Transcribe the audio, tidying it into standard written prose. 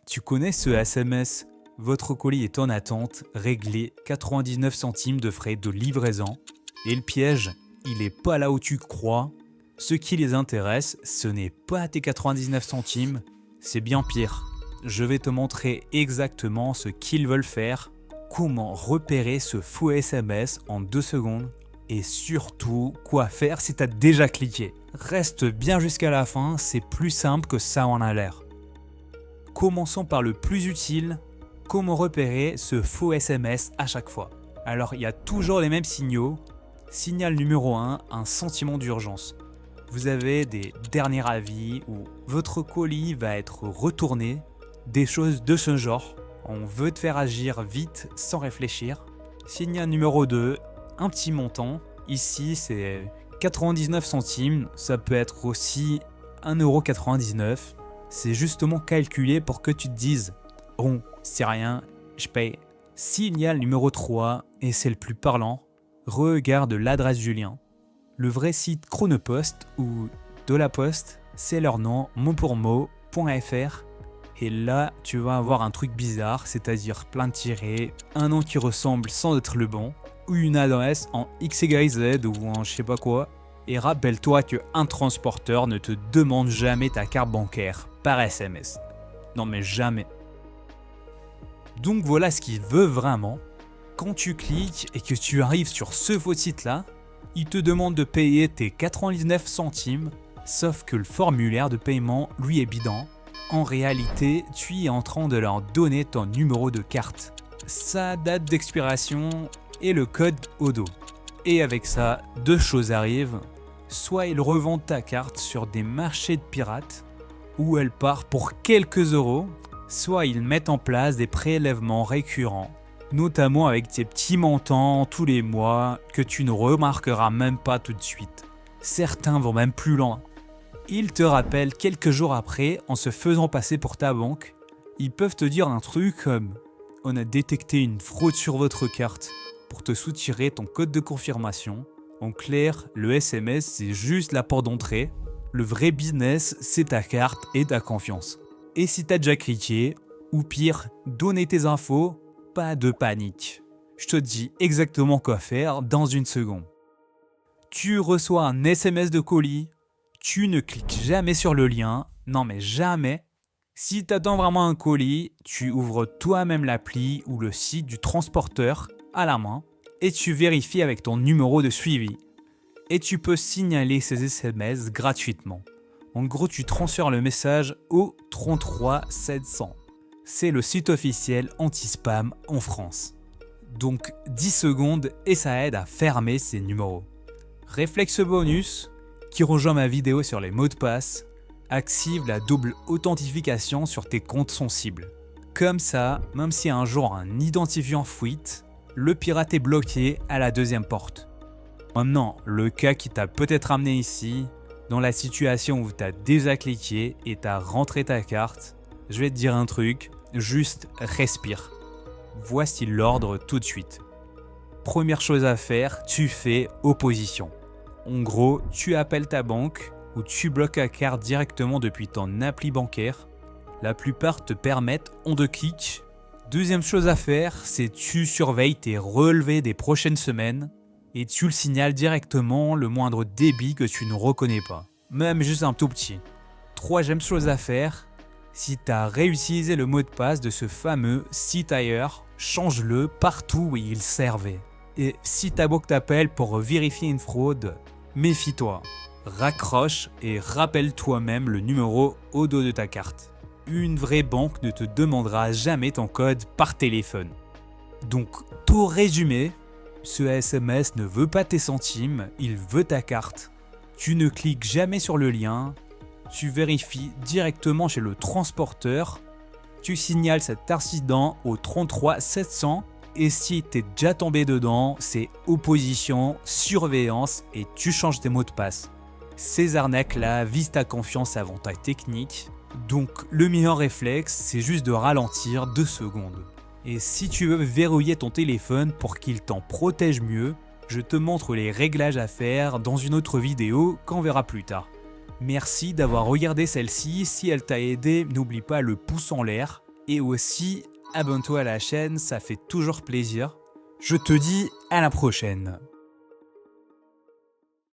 Tu connais ce SMS? Votre colis est en attente, réglé 99 centimes de frais de livraison. Et le piège, il est pas là où tu crois. Ce qui les intéresse, ce n'est pas tes 99 centimes, c'est bien pire. Je vais te montrer exactement ce qu'ils veulent faire, comment repérer ce faux SMS en 2 secondes et surtout quoi faire si tu as déjà cliqué. Reste bien jusqu'à la fin, c'est plus simple que ça en a l'air. Commençons par le plus utile, comment repérer ce faux SMS à chaque fois. Alors il y a toujours les mêmes signaux. Signal numéro 1, un sentiment d'urgence. Vous avez des derniers avis ou votre colis va être retourné, des choses de ce genre. On veut te faire agir vite sans réfléchir. Signal numéro 2, un petit montant. Ici c'est 99 centimes, ça peut être aussi 1,99 €. C'est justement calculé pour que tu te dises « Bon, c'est rien, je paye ». Signal numéro 3, et c'est le plus parlant, regarde l'adresse du lien. Le vrai site Chronopost ou de la Poste, c'est leur nom, mot pour mot, .fr. Et là, tu vas avoir un truc bizarre, c'est-à-dire plein de tirets, un nom qui ressemble sans être le bon, ou une adresse en XYZ ou en je sais pas quoi. Et rappelle-toi qu'un transporteur ne te demande jamais ta carte bancaire par SMS. Non mais jamais. Donc voilà ce qu'il veut vraiment. Quand tu cliques et que tu arrives sur ce faux site là, il te demande de payer tes 99 centimes, sauf que le formulaire de paiement lui est bidon. En réalité, tu es en train de leur donner ton numéro de carte, sa date d'expiration et le code au dos. Et avec ça, deux choses arrivent. Soit ils revendent ta carte sur des marchés de pirates, où elle part pour quelques euros, soit ils mettent en place des prélèvements récurrents, notamment avec tes petits montants tous les mois que tu ne remarqueras même pas tout de suite. Certains vont même plus loin. Ils te rappellent quelques jours après en se faisant passer pour ta banque. Ils peuvent te dire un truc comme « On a détecté une fraude sur votre carte » pour te soutirer ton code de confirmation. En clair, le SMS c'est juste la porte d'entrée. Le vrai business c'est ta carte et ta confiance. Et si t'as déjà cliqué, ou pire, donner tes infos, pas de panique. Je te dis exactement quoi faire dans une seconde. Tu reçois un SMS de colis, tu ne cliques jamais sur le lien, non mais jamais. Si t'attends vraiment un colis, tu ouvres toi-même l'appli ou le site du transporteur à la main et tu vérifies avec ton numéro de suivi. Et tu peux signaler ces SMS gratuitement. En gros, tu transfères le message au 33 700. C'est le site officiel anti-spam en France. Donc 10 secondes et ça aide à fermer ces numéros. Réflexe bonus, qui rejoint ma vidéo sur les mots de passe, active la double authentification sur tes comptes sensibles. Comme ça, même si un jour un identifiant fuite, le pirate est bloqué à la deuxième porte. Maintenant, le cas qui t'a peut-être amené ici, dans la situation où tu as déjà cliqué et tu as rentré ta carte, je vais te dire un truc, juste respire. Voici l'ordre tout de suite. Première chose à faire, tu fais opposition. En gros, tu appelles ta banque ou tu bloques la carte directement depuis ton appli bancaire. La plupart te permettent en 2 clics. Deuxième chose à faire, c'est tu surveilles tes relevés des prochaines semaines et tu le signales directement le moindre débit que tu ne reconnais pas, même juste un tout petit. Troisième chose à faire, si tu as réutilisé le mot de passe de ce fameux site ailleurs, change-le partout où il servait. Et si ta banque t'appelle pour vérifier une fraude, méfie-toi. Raccroche et rappelle toi-même le numéro au dos de ta carte. Une vraie banque ne te demandera jamais ton code par téléphone. Donc, tout résumé, ce SMS ne veut pas tes centimes, il veut ta carte. Tu ne cliques jamais sur le lien, tu vérifies directement chez le transporteur, tu signales cet incident au 33 700 et si t'es déjà tombé dedans, c'est opposition, surveillance et tu changes tes mots de passe. Ces arnaques-là visent ta confiance avant ta technique, donc le meilleur réflexe, c'est juste de ralentir 2 secondes. Et si tu veux verrouiller ton téléphone pour qu'il t'en protège mieux, je te montre les réglages à faire dans une autre vidéo qu'on verra plus tard. Merci d'avoir regardé celle-ci, si elle t'a aidé, n'oublie pas le pouce en l'air Et aussi, abonne-toi à la chaîne, ça fait toujours plaisir. Je te dis à la prochaine.